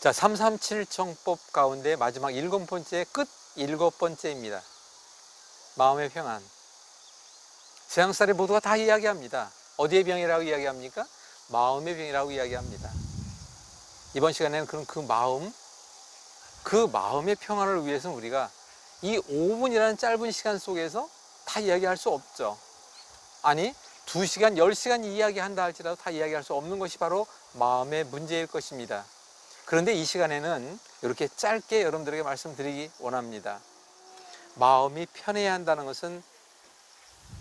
자, 337 정법 가운데 마지막 7번째, 끝 7번째입니다. 마음의 평안. 세상 사람 모두가 다 이야기합니다. 어디의 병이라고 이야기합니까? 마음의 병이라고 이야기합니다. 이번 시간에는 그럼 그 마음의 평안을 위해서 우리가 이 5분이라는 짧은 시간 속에서 다 이야기할 수 없죠. 아니, 2시간, 10시간 이야기한다 할지라도 다 이야기할 수 없는 것이 바로 마음의 문제일 것입니다. 그런데 이 시간에는 이렇게 짧게 여러분들에게 말씀드리기 원합니다. 마음이 편해야 한다는 것은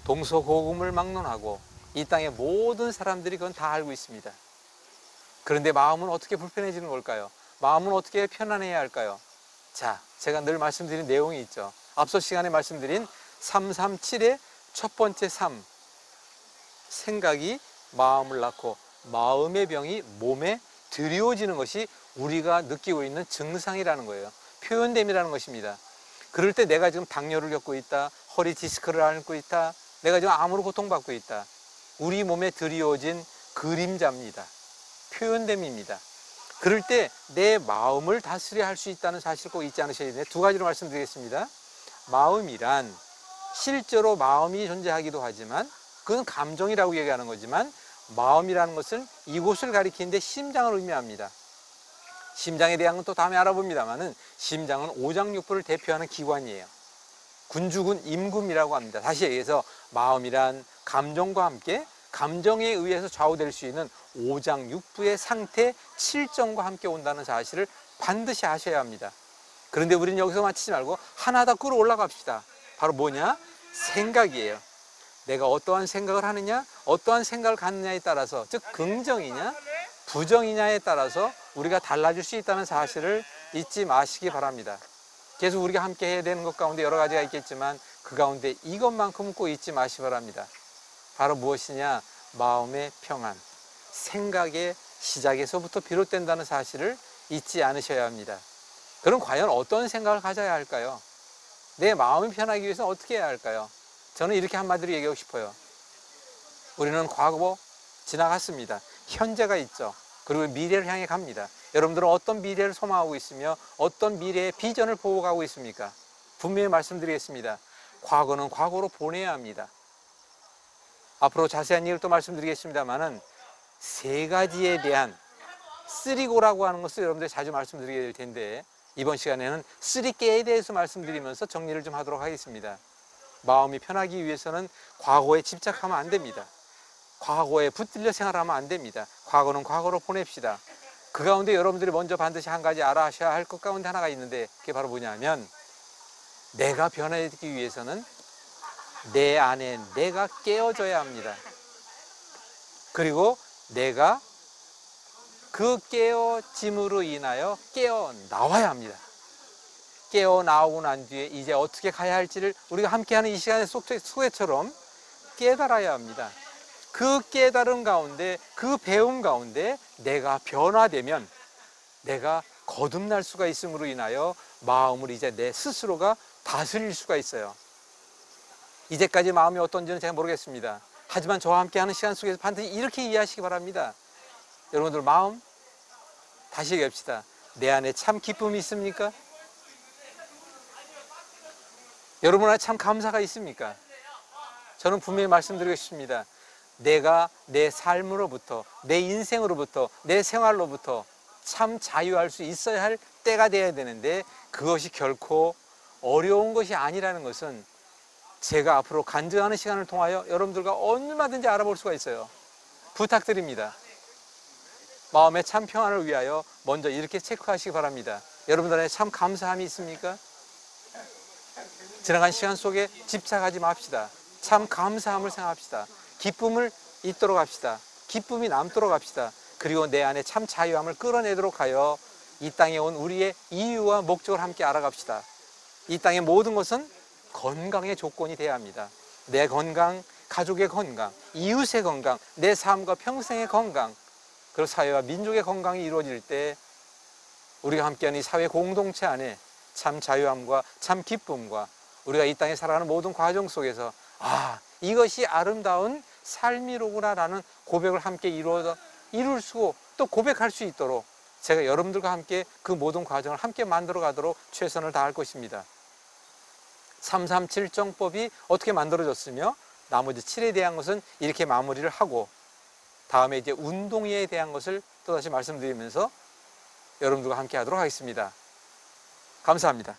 동서고금을 막론하고 이 땅의 모든 사람들이 그건 다 알고 있습니다. 그런데 마음은 어떻게 불편해지는 걸까요? 마음은 어떻게 편안해야 할까요? 자, 제가 늘 말씀드린 내용이 있죠. 앞서 시간에 말씀드린 337의 첫 번째 3. 생각이 마음을 낳고 마음의 병이 몸에 드리워지는 것이 우리가 느끼고 있는 증상이라는 거예요. 표현됨이라는 것입니다. 그럴 때 내가 지금 당뇨를 겪고 있다, 허리 디스크를 앓고 있다, 내가 지금 암으로 고통받고 있다. 우리 몸에 드리워진 그림자입니다. 표현됨입니다. 그럴 때 내 마음을 다스려야 할 수 있다는 사실을 꼭 잊지 않으셔야 돼요. 두 가지로 말씀드리겠습니다. 마음이란 실제로 마음이 존재하기도 하지만 그건 감정이라고 얘기하는 거지만 마음이라는 것은 이곳을 가리키는데 심장을 의미합니다. 심장에 대한 건 또 다음에 알아봅니다만은 심장은 오장육부를 대표하는 기관이에요. 군주군 임금이라고 합니다. 다시 얘기해서 마음이란 감정과 함께 감정에 의해서 좌우될 수 있는 오장육부의 상태 7정과 함께 온다는 사실을 반드시 아셔야 합니다. 그런데 우리는 여기서 마치지 말고 하나 더 끌어올라갑시다. 바로 뭐냐? 생각이에요. 내가 어떠한 생각을 하느냐, 어떠한 생각을 갖느냐에 따라서, 즉 긍정이냐 부정이냐에 따라서 우리가 달라질 수 있다는 사실을 잊지 마시기 바랍니다. 계속 우리가 함께 해야 되는 것 가운데 여러 가지가 있겠지만 그 가운데 이것만큼은 꼭 잊지 마시기 바랍니다. 바로 무엇이냐? 마음의 평안. 생각의 시작에서부터 비롯된다는 사실을 잊지 않으셔야 합니다. 그럼 과연 어떤 생각을 가져야 할까요? 내 마음이 편하기 위해서 어떻게 해야 할까요? 저는 이렇게 한마디로 얘기하고 싶어요. 우리는 과거 지나갔습니다. 현재가 있죠. 그리고 미래를 향해 갑니다. 여러분들은 어떤 미래를 소망하고 있으며 어떤 미래의 비전을 보고 가고 있습니까? 분명히 말씀드리겠습니다. 과거는 과거로 보내야 합니다. 앞으로 자세한 얘기를 또 말씀드리겠습니다만은 세 가지에 대한 쓰리고라고 하는 것을 여러분들 자주 말씀드리게 될 텐데 이번 시간에는 쓰리깨에 대해서 말씀드리면서 정리를 좀 하도록 하겠습니다. 마음이 편하기 위해서는 과거에 집착하면 안 됩니다. 과거에 붙들려 생활하면 안 됩니다. 과거는 과거로 보냅시다. 그 가운데 여러분들이 먼저 반드시 한 가지 알아셔야 할 것 가운데 하나가 있는데 그게 바로 뭐냐면 내가 변화되기 위해서는 내 안에 내가 깨어져야 합니다. 그리고 내가 그 깨어짐으로 인하여 깨어나와야 합니다. 깨어나오고 난 뒤에 이제 어떻게 가야 할지를 우리가 함께하는 이 시간의 속에처럼 깨달아야 합니다. 그 깨달음 가운데 그 배움 가운데 내가 변화되면 내가 거듭날 수가 있음으로 인하여 마음을 이제 내 스스로가 다스릴 수가 있어요. 이제까지 마음이 어떤지는 제가 모르겠습니다. 하지만 저와 함께하는 시간 속에서 반드시 이렇게 이해하시기 바랍니다. 여러분들 마음 다시 얘기합시다. 내 안에 참 기쁨이 있습니까? 여러분 안에 참 감사가 있습니까? 저는 분명히 말씀드리고 싶습니다. 내가 내 삶으로부터 내 인생으로부터 내 생활로부터 참 자유할 수 있어야 할 때가 돼야 되는데 그것이 결코 어려운 것이 아니라는 것은 제가 앞으로 간증하는 시간을 통하여 여러분들과 얼마든지 알아볼 수가 있어요. 부탁드립니다. 마음의 참 평안을 위하여 먼저 이렇게 체크하시기 바랍니다. 여러분들의 참 감사함이 있습니까? 지나간 시간 속에 집착하지 맙시다. 참 감사함을 생각합시다. 기쁨을 잇도록 합시다. 기쁨이 남도록 합시다. 그리고 내 안에 참 자유함을 끌어내도록 하여 이 땅에 온 우리의 이유와 목적을 함께 알아갑시다. 이 땅의 모든 것은 건강의 조건이 돼야 합니다. 내 건강, 가족의 건강, 이웃의 건강, 내 삶과 평생의 건강, 그리고 사회와 민족의 건강이 이루어질 때 우리가 함께하는 이 사회 공동체 안에 참 자유함과 참 기쁨과 우리가 이 땅에 살아가는 모든 과정 속에서 이것이 아름다운 삶이로구나라는 고백을 함께 이룰 수 또 고백할 수 있도록 제가 여러분들과 함께 그 모든 과정을 함께 만들어 가도록 최선을 다할 것입니다. 337정법이 어떻게 만들어졌으며 나머지 7에 대한 것은 이렇게 마무리를 하고 다음에 이제 운동에 대한 것을 또다시 말씀드리면서 여러분들과 함께 하도록 하겠습니다. 감사합니다.